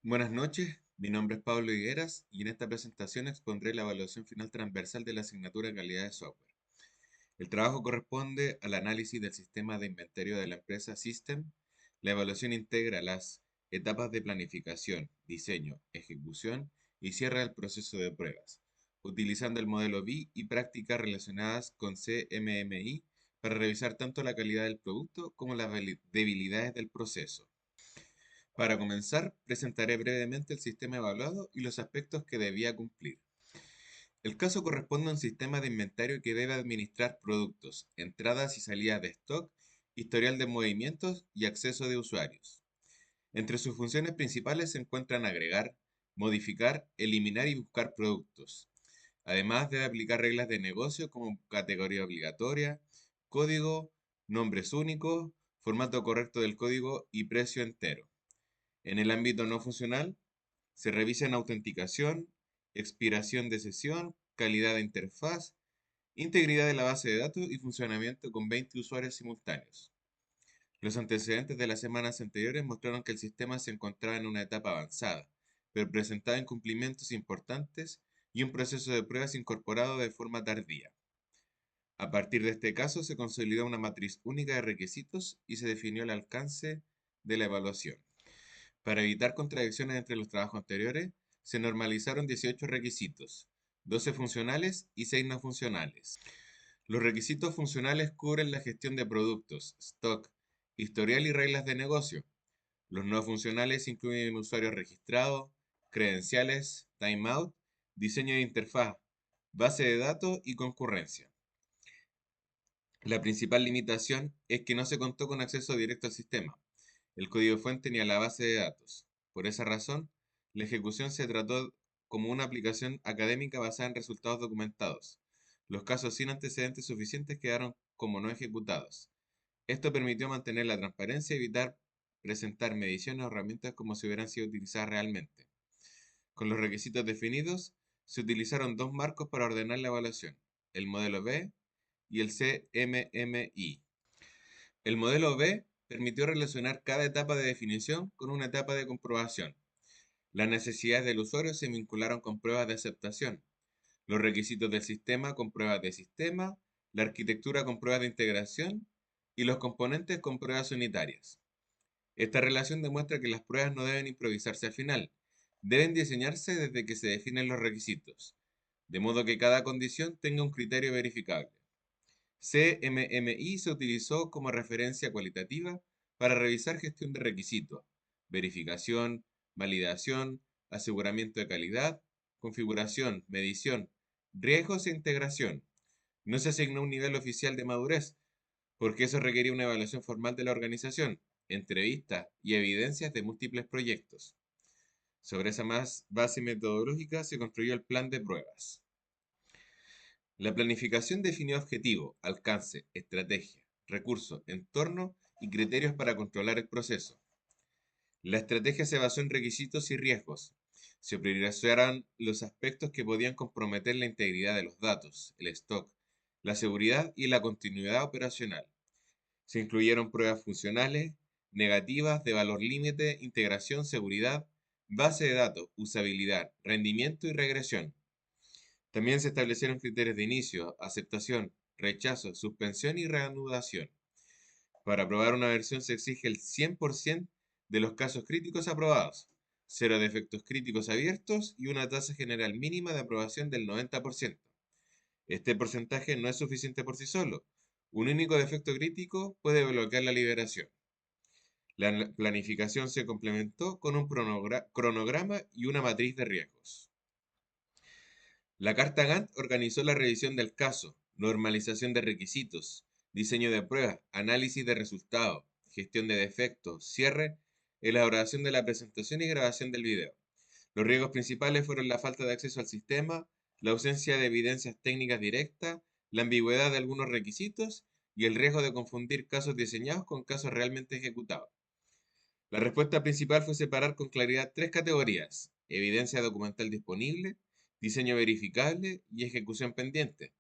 Buenas noches, mi nombre es Pablo Higueras y en esta presentación expondré la evaluación final transversal de la asignatura de calidad de software. El trabajo corresponde al análisis del sistema de inventario de la empresa System. La evaluación integra las etapas de planificación, diseño, ejecución y cierre del proceso de pruebas, utilizando el modelo BI y prácticas relacionadas con CMMI para revisar tanto la calidad del producto como las debilidades del proceso. Para comenzar, presentaré brevemente el sistema evaluado y los aspectos que debía cumplir. El caso corresponde a un sistema de inventario que debe administrar productos, entradas y salidas de stock, historial de movimientos y acceso de usuarios. Entre sus funciones principales se encuentran agregar, modificar, eliminar y buscar productos. Además, debe aplicar reglas de negocio como categoría obligatoria, código, nombres únicos, formato correcto del código y precio entero. En el ámbito no funcional, se revisan autenticación, expiración de sesión, calidad de interfaz, integridad de la base de datos y funcionamiento con 20 usuarios simultáneos. Los antecedentes de las semanas anteriores mostraron que el sistema se encontraba en una etapa avanzada, pero presentaba incumplimientos importantes y un proceso de pruebas incorporado de forma tardía. A partir de este caso, se consolidó una matriz única de requisitos y se definió el alcance de la evaluación. Para evitar contradicciones entre los trabajos anteriores, se normalizaron 18 requisitos, 12 funcionales y 6 no funcionales. Los requisitos funcionales cubren la gestión de productos, stock, historial y reglas de negocio. Los no funcionales incluyen usuario registrado, credenciales, timeout, diseño de interfaz, base de datos y concurrencia. La principal limitación es que no se contó con acceso directo al sistema. El código fuente ni a la base de datos. Por esa razón, la ejecución se trató como una aplicación académica basada en resultados documentados. Los casos sin antecedentes suficientes quedaron como no ejecutados. Esto permitió mantener la transparencia y evitar presentar mediciones o herramientas como si hubieran sido utilizadas realmente. Con los requisitos definidos, se utilizaron dos marcos para ordenar la evaluación, el modelo B y el CMMI. El modelo B permitió relacionar cada etapa de definición con una etapa de comprobación. Las necesidades del usuario se vincularon con pruebas de aceptación, los requisitos del sistema con pruebas de sistema, la arquitectura con pruebas de integración y los componentes con pruebas unitarias. Esta relación demuestra que las pruebas no deben improvisarse al final, deben diseñarse desde que se definen los requisitos, de modo que cada condición tenga un criterio verificable. CMMI se utilizó como referencia cualitativa para revisar gestión de requisitos, verificación, validación, aseguramiento de calidad, configuración, medición, riesgos e integración. No se asignó un nivel oficial de madurez, porque eso requería una evaluación formal de la organización, entrevistas y evidencias de múltiples proyectos. Sobre esa base metodológica se construyó el plan de pruebas. La planificación definió objetivo, alcance, estrategia, recursos, entorno y criterios para controlar el proceso. La estrategia se basó en requisitos y riesgos. Se priorizaron los aspectos que podían comprometer la integridad de los datos, el stock, la seguridad y la continuidad operacional. Se incluyeron pruebas funcionales, negativas, de valor límite, integración, seguridad, base de datos, usabilidad, rendimiento y regresión. También se establecieron criterios de inicio, aceptación, rechazo, suspensión y reanudación. Para aprobar una versión se exige el 100% de los casos críticos aprobados, cero defectos críticos abiertos y una tasa general mínima de aprobación del 90%. Este porcentaje no es suficiente por sí solo. Un único defecto crítico puede bloquear la liberación. La planificación se complementó con un cronograma y una matriz de riesgos. La carta Gantt organizó la revisión del caso, normalización de requisitos, diseño de pruebas, análisis de resultados, gestión de defectos, cierre, elaboración de la presentación y grabación del video. Los riesgos principales fueron la falta de acceso al sistema, la ausencia de evidencias técnicas directas, la ambigüedad de algunos requisitos y el riesgo de confundir casos diseñados con casos realmente ejecutados. La respuesta principal fue separar con claridad tres categorías: evidencia documental disponible, diseño verificable y ejecución pendiente.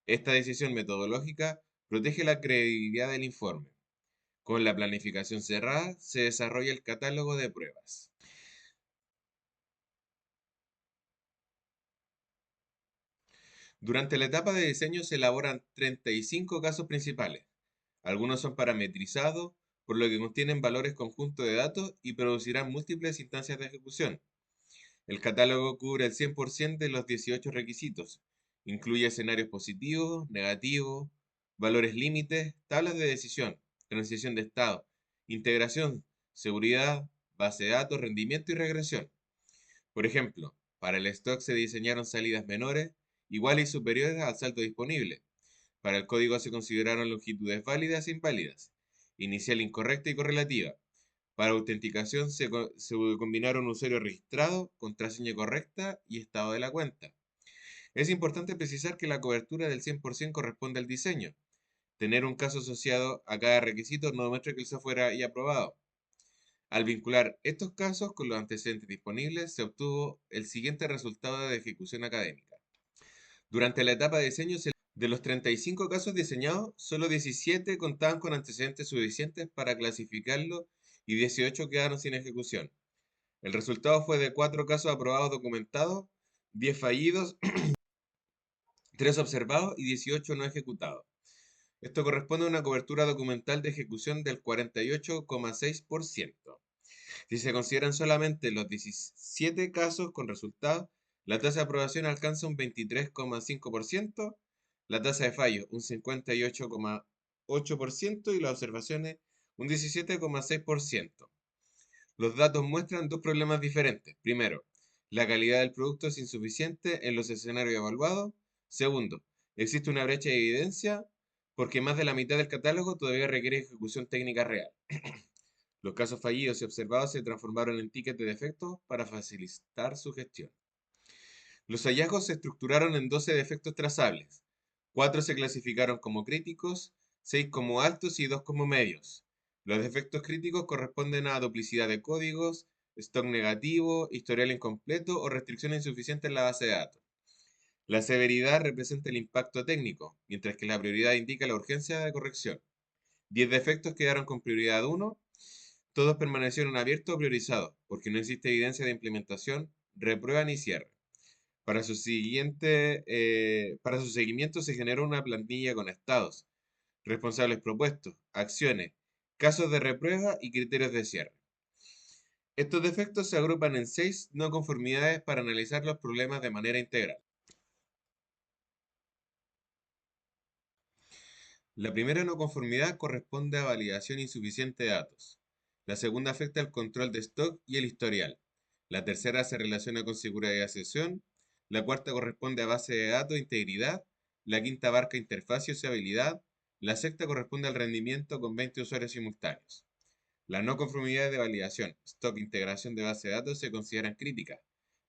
Esta decisión metodológica protege la credibilidad del informe. Con la planificación cerrada, se desarrolla el catálogo de pruebas. Durante la etapa de diseño se elaboran 35 casos principales. Algunos son parametrizados, por lo que contienen valores conjuntos de datos y producirán múltiples instancias de ejecución. El catálogo cubre el 100% de los 18 requisitos. Incluye escenarios positivos, negativos, valores límites, tablas de decisión, transición de estado, integración, seguridad, base de datos, rendimiento y regresión. Por ejemplo, para el stock se diseñaron salidas menores, iguales y superiores al salto disponible. Para el código se consideraron longitudes válidas e inválidas, inicial incorrecta y correlativa. Para autenticación se combinaron usuario registrado, contraseña correcta y estado de la cuenta. Es importante precisar que la cobertura del 100% corresponde al diseño. Tener un caso asociado a cada requisito no demuestra que el software haya aprobado. Al vincular estos casos con los antecedentes disponibles, se obtuvo el siguiente resultado de ejecución académica. Durante la etapa de diseño, de los 35 casos diseñados, solo 17 contaban con antecedentes suficientes para clasificarlo y 18 quedaron sin ejecución. El resultado fue de 4 casos aprobados documentados, 10 fallidos, 3 observados y 18 no ejecutados. Esto corresponde a una cobertura documental de ejecución del 48,6%. Si se consideran solamente los 17 casos con resultados, la tasa de aprobación alcanza un 23,5%, la tasa de fallo un 58,8% y las observaciones un 17,6%. Los datos muestran dos problemas diferentes. Primero, la calidad del producto es insuficiente en los escenarios evaluados. Segundo, existe una brecha de evidencia porque más de la mitad del catálogo todavía requiere ejecución técnica real. Los casos fallidos y observados se transformaron en tickets de defectos para facilitar su gestión. Los hallazgos se estructuraron en 12 defectos trazables. 4 se clasificaron como críticos, 6 como altos y 2 como medios. Los defectos críticos corresponden a duplicidad de códigos, stock negativo, historial incompleto o restricción insuficiente en la base de datos. La severidad representa el impacto técnico, mientras que la prioridad indica la urgencia de corrección. 10 defectos quedaron con prioridad 1. Todos permanecieron abiertos o priorizados, porque no existe evidencia de implementación, reprueba ni cierre. Para su seguimiento se generó una plantilla con estados, responsables propuestos, acciones, casos de reprueba y criterios de cierre. Estos defectos se agrupan en 6 no conformidades para analizar los problemas de manera integral. La primera no conformidad corresponde a validación insuficiente de datos. La segunda afecta al control de stock y el historial. La tercera se relaciona con seguridad de sesión. La cuarta corresponde a base de datos e integridad. La quinta abarca interfaz y usabilidad. La sexta corresponde al rendimiento con 20 usuarios simultáneos. Las no conformidades de validación, stock e integración de base de datos se consideran críticas,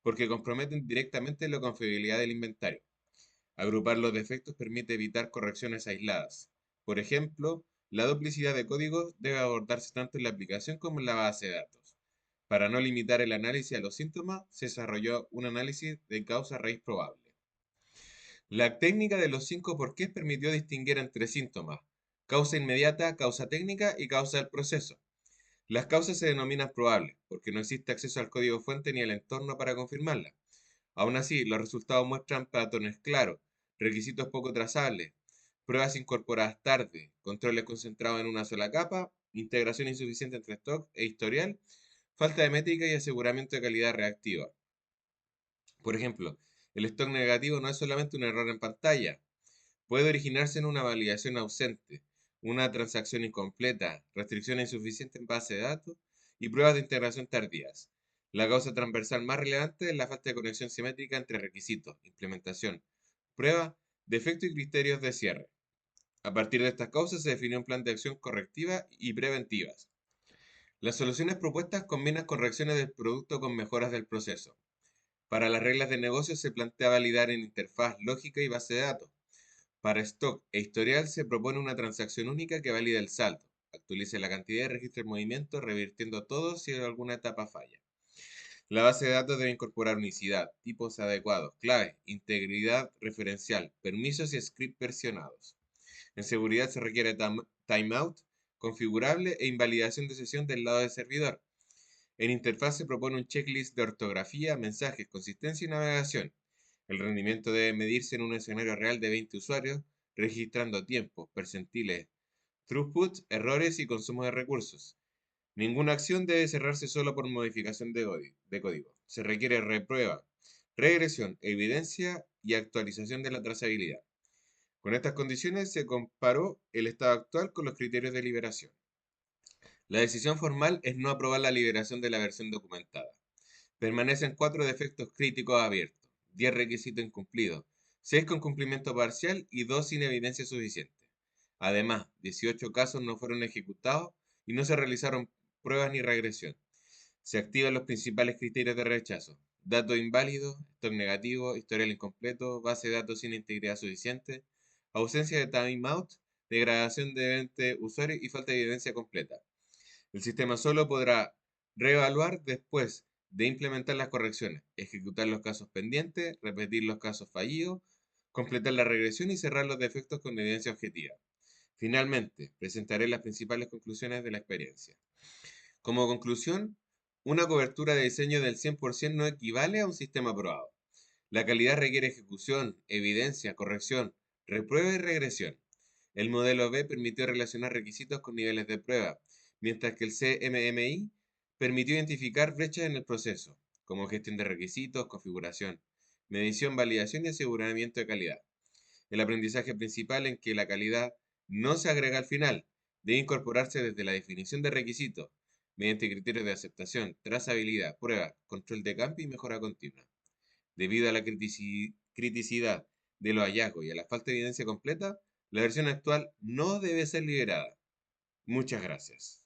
porque comprometen directamente la confiabilidad del inventario. Agrupar los defectos permite evitar correcciones aisladas. Por ejemplo, la duplicidad de códigos debe abordarse tanto en la aplicación como en la base de datos. Para no limitar el análisis a los síntomas, se desarrolló un análisis de causa raíz probable. La técnica de los 5 porqués permitió distinguir entre síntomas, causa inmediata, causa técnica y causa del proceso. Las causas se denominan probables, porque no existe acceso al código fuente ni al entorno para confirmarlas. Aún así, los resultados muestran patrones claros, requisitos poco trazables, pruebas incorporadas tarde, controles concentrados en una sola capa, integración insuficiente entre stock e historial, falta de métrica y aseguramiento de calidad reactiva. Por ejemplo, el stock negativo no es solamente un error en pantalla, puede originarse en una validación ausente, una transacción incompleta, restricciones insuficientes en base de datos y pruebas de integración tardías. La causa transversal más relevante es la falta de conexión simétrica entre requisitos, implementación, prueba, defecto y criterios de cierre. A partir de estas causas se definió un plan de acción correctiva y preventivas. Las soluciones propuestas combinan correcciones del producto con mejoras del proceso. Para las reglas de negocio se plantea validar en interfaz lógica y base de datos. Para stock e historial se propone una transacción única que valide el saldo, actualice la cantidad y registre el movimiento, revirtiendo todo si alguna etapa falla. La base de datos debe incorporar unicidad, tipos adecuados, clave, integridad referencial, permisos y script versionados. En seguridad se requiere timeout configurable e invalidación de sesión del lado del servidor. En interfaz se propone un checklist de ortografía, mensajes, consistencia y navegación. El rendimiento debe medirse en un escenario real de 20 usuarios, registrando tiempos, percentiles, throughput, errores y consumo de recursos. Ninguna acción debe cerrarse solo por modificación de código. Se requiere reprueba, regresión, evidencia y actualización de la trazabilidad. Con estas condiciones se comparó el estado actual con los criterios de liberación. La decisión formal es no aprobar la liberación de la versión documentada. Permanecen 4 defectos críticos abiertos, 10 requisitos incumplidos, 6 con cumplimiento parcial y 2 sin evidencia suficiente. Además, 18 casos no fueron ejecutados y no se realizaron pruebas ni regresión. Se activan los principales criterios de rechazo: datos inválidos, stock negativo, historial incompleto, base de datos sin integridad suficiente, ausencia de timeout, degradación de 20 usuarios y falta de evidencia completa. El sistema solo podrá reevaluar después de implementar las correcciones, ejecutar los casos pendientes, repetir los casos fallidos, completar la regresión y cerrar los defectos con evidencia objetiva. Finalmente, presentaré las principales conclusiones de la experiencia. Como conclusión, una cobertura de diseño del 100% no equivale a un sistema aprobado. La calidad requiere ejecución, evidencia, corrección, reprueba y regresión. El modelo B permitió relacionar requisitos con niveles de prueba, mientras que el CMMI permitió identificar brechas en el proceso, como gestión de requisitos, configuración, medición, validación y aseguramiento de calidad. El aprendizaje principal en que la calidad no se agrega al final, debe incorporarse desde la definición de requisitos, mediante criterios de aceptación, trazabilidad, prueba, control de cambio y mejora continua. Debido a la criticidad de los hallazgos y a la falta de evidencia completa, la versión actual no debe ser liberada. Muchas gracias.